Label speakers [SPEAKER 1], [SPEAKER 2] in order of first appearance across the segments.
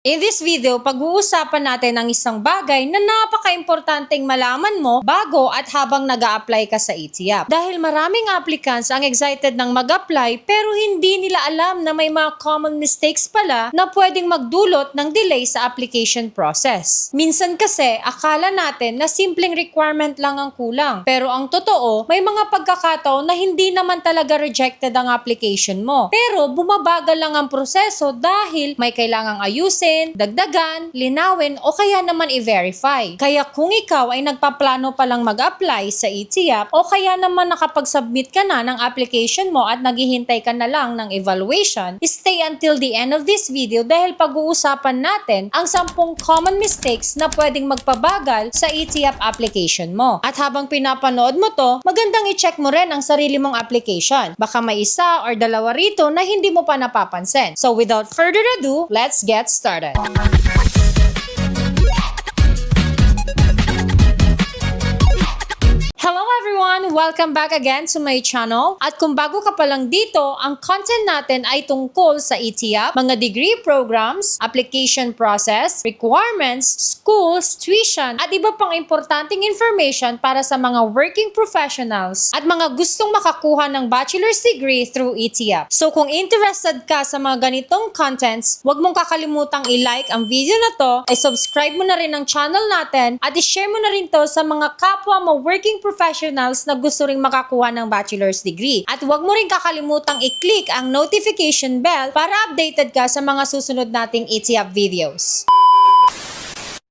[SPEAKER 1] In this video, pag-uusapan natin ang isang bagay na napaka-importanteng malaman mo bago at habang nag-a-apply ka sa ETIAP. Dahil maraming applicants ang excited ng mag-apply pero hindi nila alam na may mga common mistakes pala na pwedeng magdulot ng delay sa application process. Minsan kasi, akala natin na simpleng requirement lang ang kulang. Pero ang totoo, may mga pagkakataon na hindi naman talaga rejected ang application mo. Pero bumabagal lang ang proseso dahil may kailangang ayusin, dagdagan, linawin o kaya naman i-verify. Kaya kung ikaw ay nagpaplano palang mag-apply sa ETIAP o kaya naman nakapag-submit ka na ng application mo at naghihintay ka na lang ng evaluation, stay until the end of this video dahil pag-uusapan natin ang 10 common mistakes na pwedeng magpabagal sa ETIAP application mo. At habang pinapanood mo to, magandang i-check mo rin ang sarili mong application. Baka may isa or dalawa rito na hindi mo pa napapansin. So without further ado, let's get started. Hello everyone! Welcome back again to my channel. At kung bago ka pa lang dito, ang content natin ay tungkol sa ETIAP, mga degree programs, application process, requirements, schools, tuition, at iba pang importanteng information para sa mga working professionals at mga gustong makakuha ng bachelor's degree through ETIAP. So kung interested ka sa mga ganitong contents, huwag mong kakalimutang i-like ang video na to, i-subscribe mo na rin ang channel natin, at i-share mo na rin to sa mga kapwa mo working professionals na gusto ring makakuha ng bachelor's degree. At huwag mo rin kakalimutang i-click ang notification bell para updated ka sa mga susunod nating ETIAP videos.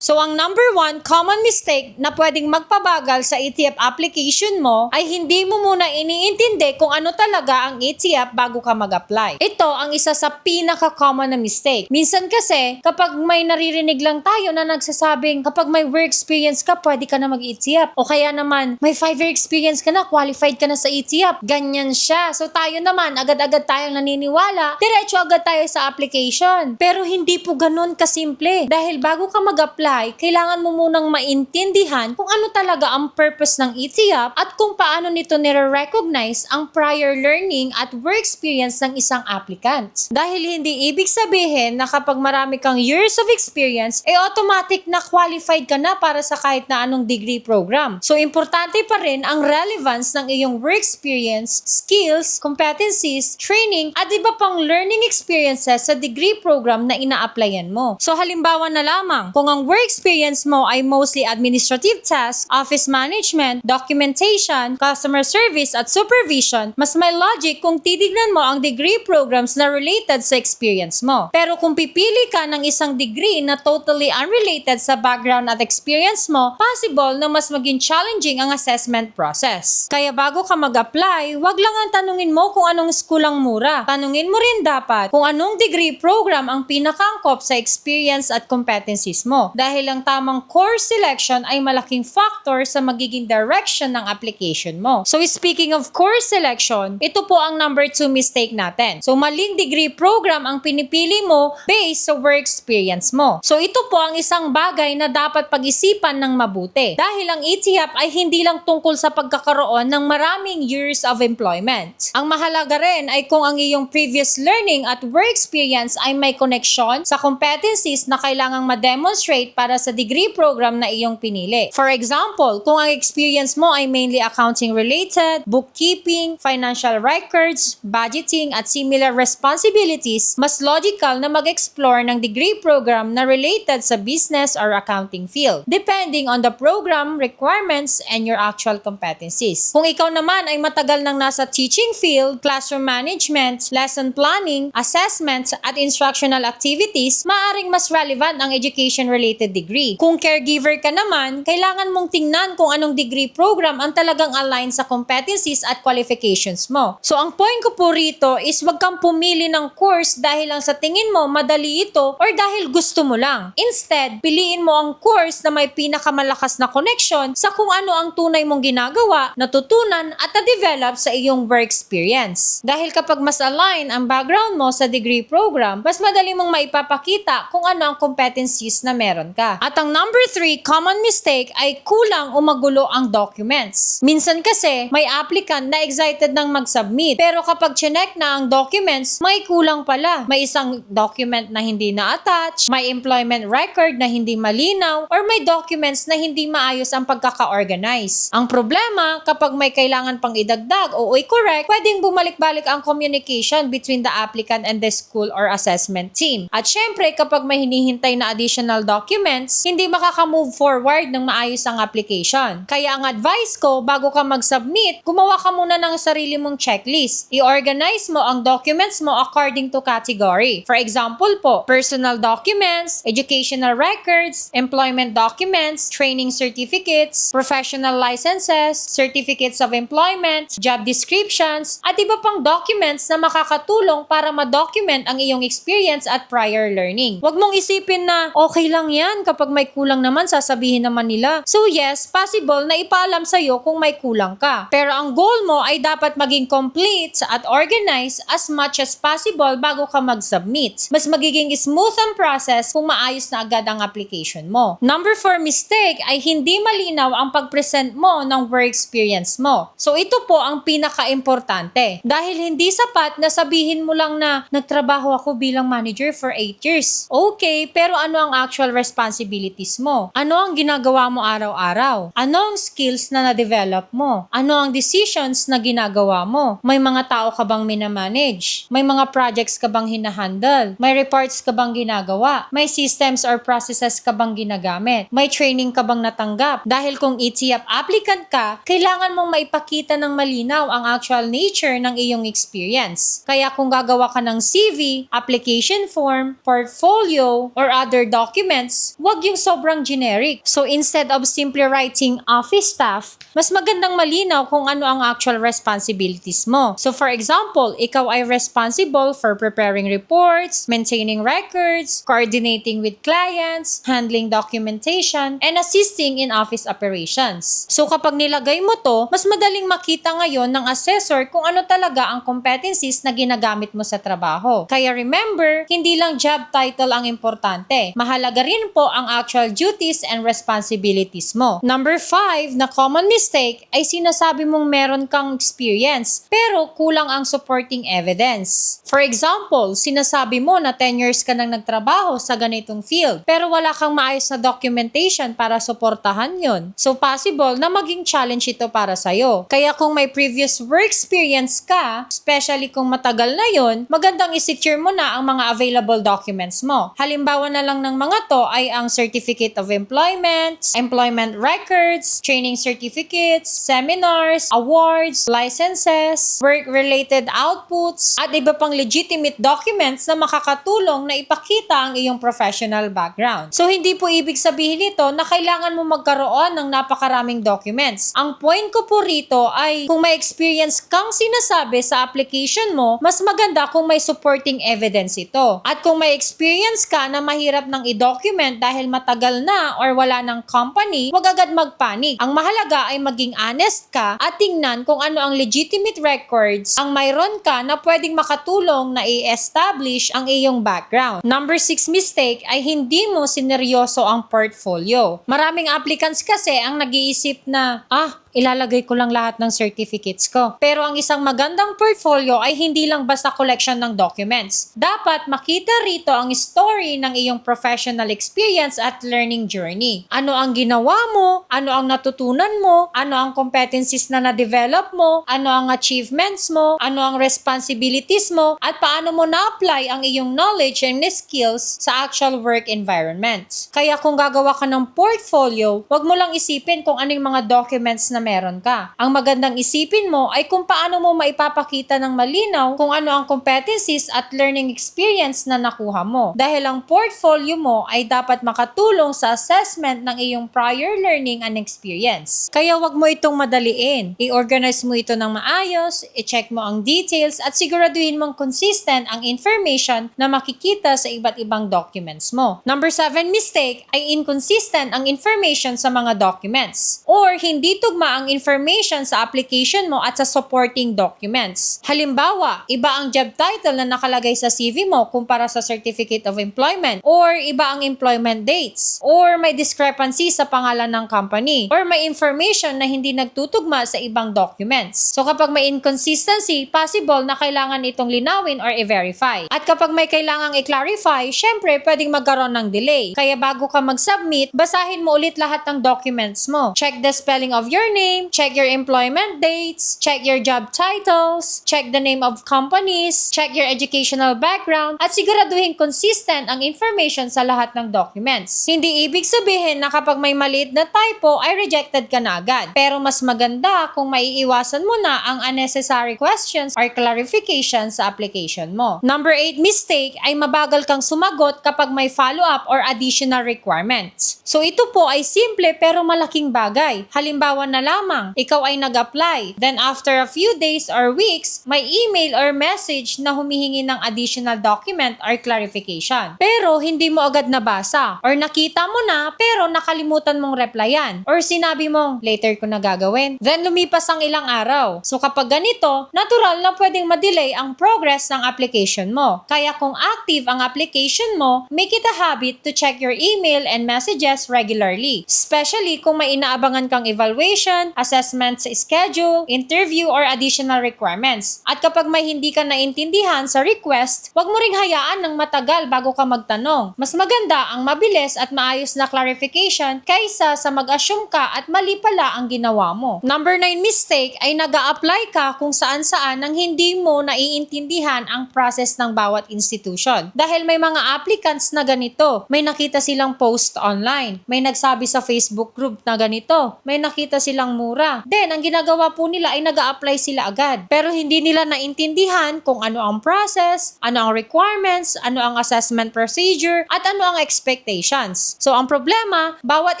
[SPEAKER 1] So, ang number 1 common mistake na pwedeng magpabagal sa ETIAP application mo ay hindi mo muna iniintindi kung ano talaga ang ETIAP bago ka mag-apply. Ito ang isa sa pinaka-common na mistake. Minsan kasi, kapag may naririnig lang tayo na nagsasabing kapag may work experience ka, pwede ka na mag-ETIAP. O kaya naman, may 5-year experience ka na, qualified ka na sa ETIAP. Ganyan siya. So, tayo naman, agad-agad tayong naniniwala, diretso agad tayo sa application. Pero hindi po ganun kasimple. Dahil bago ka mag-apply, kailangan mo munang maintindihan kung ano talaga ang purpose ng ETIAP at kung paano nito nire-recognize ang prior learning at work experience ng isang applicant. Dahil hindi ibig sabihin na kapag marami kang years of experience, automatic na qualified ka na para sa kahit na anong degree program. So, importante pa rin ang relevance ng iyong work experience, skills, competencies, training, at iba pang learning experiences sa degree program na ina-applyan mo. So, halimbawa na lamang, kung ang work experience mo ay mostly administrative tasks, office management, documentation, customer service, at supervision, mas may logic kung titignan mo ang degree programs na related sa experience mo. Pero kung pipili ka ng isang degree na totally unrelated sa background at experience mo, possible na mas maging challenging ang assessment process. Kaya bago ka mag-apply, wag lang ang tanungin mo kung anong school ang mura. Tanungin mo rin dapat kung anong degree program ang pinakaangkop sa experience at competencies mo. Dahil ang tamang course selection ay malaking factor sa magiging direction ng application mo. So speaking of course selection, ito po ang number 2 mistake natin. So maling degree program ang pinipili mo based sa work experience mo. So ito po ang isang bagay na dapat pag-isipan ng mabuti. Dahil ang ETIAP ay hindi lang tungkol sa pagkakaroon ng maraming years of employment. Ang mahalaga rin ay kung ang iyong previous learning at work experience ay may connection sa competencies na kailangang ma-demonstrate para sa degree program na iyong pinili. For example, kung ang experience mo ay mainly accounting related, bookkeeping, financial records, budgeting, at similar responsibilities, mas logical na mag-explore ng degree program na related sa business or accounting field, depending on the program requirements and your actual competencies. Kung ikaw naman ay matagal nang nasa teaching field, classroom management, lesson planning, assessments, at instructional activities, maaring mas relevant ang education-related degree. Kung caregiver ka naman, kailangan mong tingnan kung anong degree program ang talagang align sa competencies at qualifications mo. So, ang point ko po rito is wag kang pumili ng course dahil lang sa tingin mo madali ito or dahil gusto mo lang. Instead, piliin mo ang course na may pinakamalakas na connection sa kung ano ang tunay mong ginagawa, natutunan at na-develop sa iyong work experience. Dahil kapag mas align ang background mo sa degree program, mas madali mong maipapakita kung ano ang competencies na meron meron ka. At ang number 3, common mistake ay kulang o magulo ang documents. Minsan kasi, may applicant na excited nang mag-submit. Pero kapag chinek na ang documents, may kulang pala. May isang document na hindi na-attach, may employment record na hindi malinaw, or may documents na hindi maayos ang pagkaka-organize. Ang problema, kapag may kailangan pang idagdag o i-correct, pwedeng bumalik-balik ang communication between the applicant and the school or assessment team. At syempre, kapag may hinihintay na additional documents, hindi makaka-move forward ng maayos ang application. Kaya ang advice ko, bago ka mag-submit, gumawa ka muna ng sarili mong checklist. I-organize mo ang documents mo according to category. For example po, personal documents, educational records, employment documents, training certificates, professional licenses, certificates of employment, job descriptions, at iba pang documents na makakatulong para ma-document ang iyong experience at prior learning. Huwag mong isipin na okay lang yan, kapag may kulang naman sasabihin naman nila. So yes, possible na ipaalam sa'yo kung may kulang ka. Pero ang goal mo ay dapat maging complete at organized as much as possible bago ka mag-submit. Mas magiging smooth ang process kung maayos na agad ang application mo. Number 4 mistake ay hindi malinaw ang pag-present mo ng work experience mo. So ito po ang pinaka-importante. Dahil hindi sapat na sabihin mo lang na nagtrabaho ako bilang manager for 8 years. Okay, pero ano ang actual responsibilities mo? Ano ang ginagawa mo araw-araw? Ano ang skills na na-develop mo? Ano ang decisions na ginagawa mo? May mga tao ka bang minamanage? May mga projects ka bang hinahandle? May reports ka bang ginagawa? May systems or processes ka bang ginagamit? May training ka bang natanggap? Dahil kung ETF applicant ka, kailangan mong maipakita ng malinaw ang actual nature ng iyong experience. Kaya kung gagawa ka ng CV, application form, portfolio, or other documents, wag yung sobrang generic. So instead of simply writing office staff, mas magandang malinaw kung ano ang actual responsibilities mo. So for example, ikaw ay responsible for preparing reports, maintaining records, coordinating with clients, handling documentation, and assisting in office operations. So kapag nilagay mo to, mas madaling makita ngayon ng assessor kung ano talaga ang competencies na ginagamit mo sa trabaho. Kaya remember, hindi lang job title ang importante. Mahalaga rin po ang actual duties and responsibilities mo. Number 5 na common mistake ay sinasabi mong meron kang experience pero kulang ang supporting evidence. For example, sinasabi mo na 10 years ka nang nagtrabaho sa ganitong field pero wala kang maayos na documentation para suportahan yun. So possible na maging challenge ito para sa'yo. Kaya kung may previous work experience ka, especially kung matagal na yun, magandang i-secure mo na ang mga available documents mo. Halimbawa na lang ng mga to ay ang Certificate of Employment, employment records, training certificates, seminars, awards, licenses, work-related outputs, at iba pang legitimate documents na makakatulong na ipakita ang iyong professional background. So hindi po ibig sabihin nito na kailangan mo magkaroon ng napakaraming documents. Ang point ko po rito ay kung may experience kang sinasabi sa application mo, mas maganda kung may supporting evidence ito. At kung may experience ka na mahirap nang i-document dahil matagal na or wala ng company, huwag agad magpanik. Ang mahalaga ay maging honest ka at tingnan kung ano ang legitimate records ang mayroon ka na pwedeng makatulong na i-establish ang iyong background. Number 6 mistake ay hindi mo sineryoso ang portfolio. Maraming applicants kasi ang nag-iisip na, ilalagay ko lang lahat ng certificates ko. Pero ang isang magandang portfolio ay hindi lang basta collection ng documents. Dapat makita rito ang story ng iyong professional experience at learning journey. Ano ang ginawa mo? Ano ang natutunan mo? Ano ang competencies na na-develop mo? Ano ang achievements mo? Ano ang responsibilities mo? At paano mo na-apply ang iyong knowledge and skills sa actual work environment? Kaya kung gagawa ka ng portfolio, wag mo lang isipin kung ano yung mga documents na meron ka. Ang magandang isipin mo ay kung paano mo maipapakita ng malinaw kung ano ang competencies at learning experience na nakuha mo. Dahil ang portfolio mo ay dapat makatulong sa assessment ng iyong prior learning and experience. Kaya wag mo itong madaliin. I-organize mo ito ng maayos, i-check mo ang details at siguraduhin mong consistent ang information na makikita sa iba't ibang documents mo. Number 7 mistake ay inconsistent ang information sa mga documents or hindi tugma tama ang information sa application mo at sa supporting documents. Halimbawa, iba ang job title na nakalagay sa CV mo kumpara sa Certificate of Employment, or iba ang employment dates, or may discrepancy sa pangalan ng company, or may information na hindi nagtutugma sa ibang documents. So kapag may inconsistency, possible na kailangan itong linawin or i-verify. At kapag may kailangang i-clarify, syempre pwedeng magkaroon ng delay. Kaya bago ka mag-submit, basahin mo ulit lahat ng documents mo. Check the spelling of your name, check your employment dates, check your job titles, check the name of companies, check your educational background, at siguraduhin consistent ang information sa lahat ng documents. Hindi ibig sabihin na kapag may maliit na typo ay rejected ka na agad. Pero mas maganda kung maiiwasan mo na ang unnecessary questions or clarification sa application mo. Number 8 mistake ay mabagal kang sumagot kapag may follow-up or additional requirements. So ito po ay simple pero malaking bagay. Halimbawa na lamang, ikaw ay nag-apply. Then after a few days or weeks, may email or message na humihingi ng additional document or clarification. Pero hindi mo agad nabasa. Or nakita mo na pero nakalimutan mong replyan. Or sinabi mong, later ko na gagawin. Then lumipas ang ilang araw. So kapag ganito, natural na pwedeng madelay ang progress ng application mo. Kaya kung active ang application mo, make it a habit to check your email and messages regularly. Especially kung may inaabangan kang evaluation, assessment sa schedule, interview, or additional requirements. At kapag may hindi ka naintindihan sa request, wag mo ring hayaan ng matagal bago ka magtanong. Mas maganda ang mabilis at maayos na clarification kaysa sa mag-assume ka at mali pala ang ginawa mo. Number 9 mistake ay nag-a-apply ka kung saan-saan nang hindi mo naiintindihan ang process ng bawat institution. Dahil may mga applicants na ganito. May nakita silang post online. May nagsabi sa Facebook group na ganito. May nakita silang mura. Then, ang ginagawa po nila ay nag-a-apply sila agad. Pero hindi nila naintindihan kung ano ang process, ano ang requirements, ano ang assessment procedure, at ano ang expectations. So, ang problema, bawat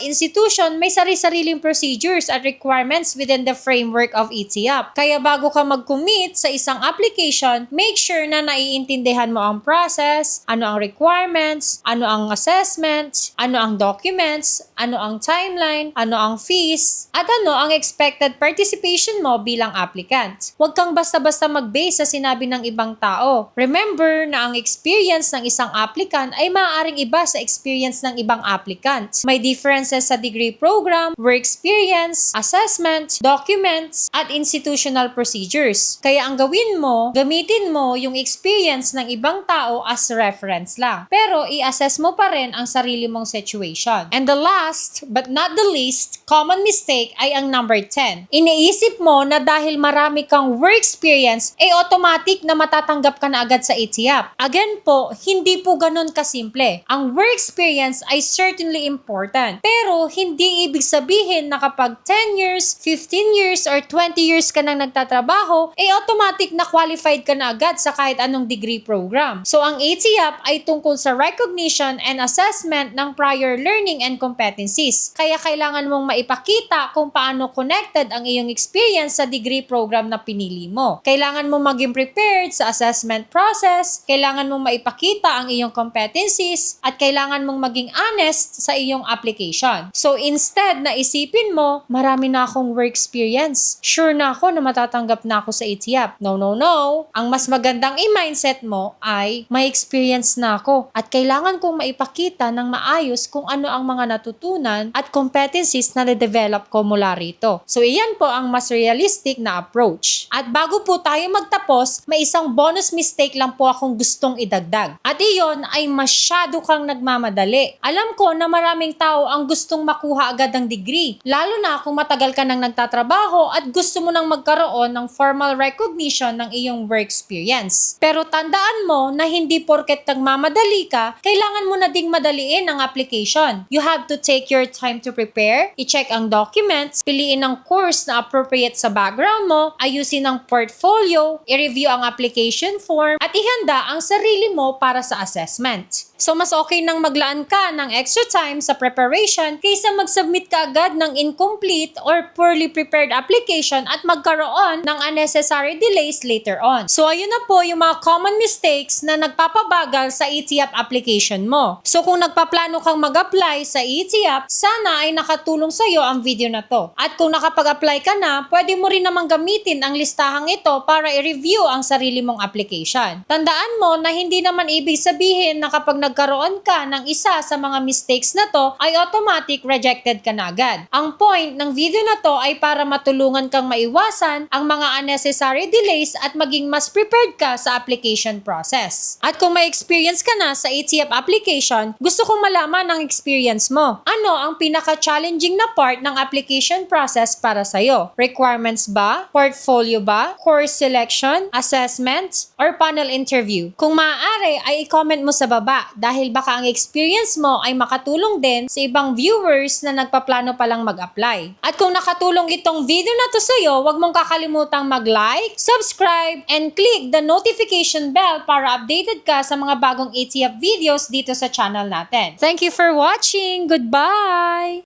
[SPEAKER 1] institution may sari-sariling procedures at requirements within the framework of ETIAP. Kaya bago ka mag-commit sa isang application, make sure na naiintindihan mo ang process, ano ang requirements, ano ang assessments, ano ang documents, ano ang timeline, ano ang fees, at ano ang expected participation mo bilang applicant. Huwag kang basta-basta mag-base sa sinabi ng ibang tao. Remember na ang experience ng isang applicant ay maaaring iba sa experience ng ibang applicant. May differences sa degree program, work experience, assessment, documents, at institutional procedures. Kaya ang gawin mo, gamitin mo yung experience ng ibang tao as reference lang. Pero i-assess mo pa rin ang sarili mong situation. And the last, but not the least, common mistake ay ang number 10. Iniisip mo na dahil marami kang work experience, ay automatic na matatanggap ka na agad sa ETIAP. Again po, hindi po ganun kasimple. Ang work experience ay certainly important. Pero hindi ibig sabihin na kapag 10 years, 15 years, or 20 years ka nang nagtatrabaho, ay automatic na qualified ka na agad sa kahit anong degree program. So ang ETIAP ay tungkol sa recognition and assessment ng prior learning and competencies. Kaya kailangan mong maipakita kung paano connected ang iyong experience sa degree program na pinili mo. Kailangan mong maging prepared sa assessment process, kailangan mong maipakita ang iyong competencies, at kailangan mong maging honest sa iyong application. So instead na isipin mo, marami na akong work experience. Sure na ako na matatanggap na ako sa ETIAP. No, no, no. Ang mas magandang i-mindset mo ay may experience na ako at kailangan kong maipakita ng maayos kung ano ang mga natutunan at competencies na na-develop ko mula rito. So iyan po ang mas realistic na approach. At bago po tayo magtapos, may isang bonus mistake lang po akong gustong idagdag. At iyon ay masyado kang nagmamadali. Alam ko na maraming tao ang gustong makuha agad ng degree, lalo na kung matagal ka nang nagtatrabaho at gusto mo nang magkaroon ng formal recognition ng iyong work experience. Pero tandaan mo na hindi porket nagmamadali ka, kailangan mo na ding madaliin ang application. You have to take your time to prepare, i-check ang documents, piliin ang course na appropriate sa background mo, ayusin ang portfolio, i-review ang application form, at ihanda ang sarili mo para sa assessment. So mas okay nang maglaan ka ng extra time sa preparation kaysa mag-submit ka agad ng incomplete or poorly prepared application at magkaroon ng unnecessary delays later on. So ayun na po yung mga common mistakes na nagpapabagal sa ETIAP application mo. So kung nagpaplano kang mag-apply sa ETIAP, sana ay nakatulong sa iyo ang video na to. At kung nakapag-apply ka na, pwede mo rin namang gamitin ang listahang ito para i-review ang sarili mong application. Tandaan mo na hindi naman ibig sabihin na kapag nagkaroon ka ng isa sa mga mistakes na to ay automatic rejected ka na agad. Ang point ng video na to ay para matulungan kang maiwasan ang mga unnecessary delays at maging mas prepared ka sa application process. At kung may experience ka na sa ATF application, gusto kong malaman ang experience mo. Ano ang pinaka-challenging na part ng application process para sa'yo? Requirements ba? Portfolio ba? Course selection? Assessments? Or panel interview? Kung maaari ay i-comment mo sa baba dahil baka ang experience mo ay makatulong din sa ibang viewers na nagpaplano palang mag-apply. At kung nakatulong itong video na to sa'yo, huwag mong kakalimutang mag-like, subscribe, and click the notification bell para updated ka sa mga bagong ATF videos dito sa channel natin. Thank you for watching! Goodbye!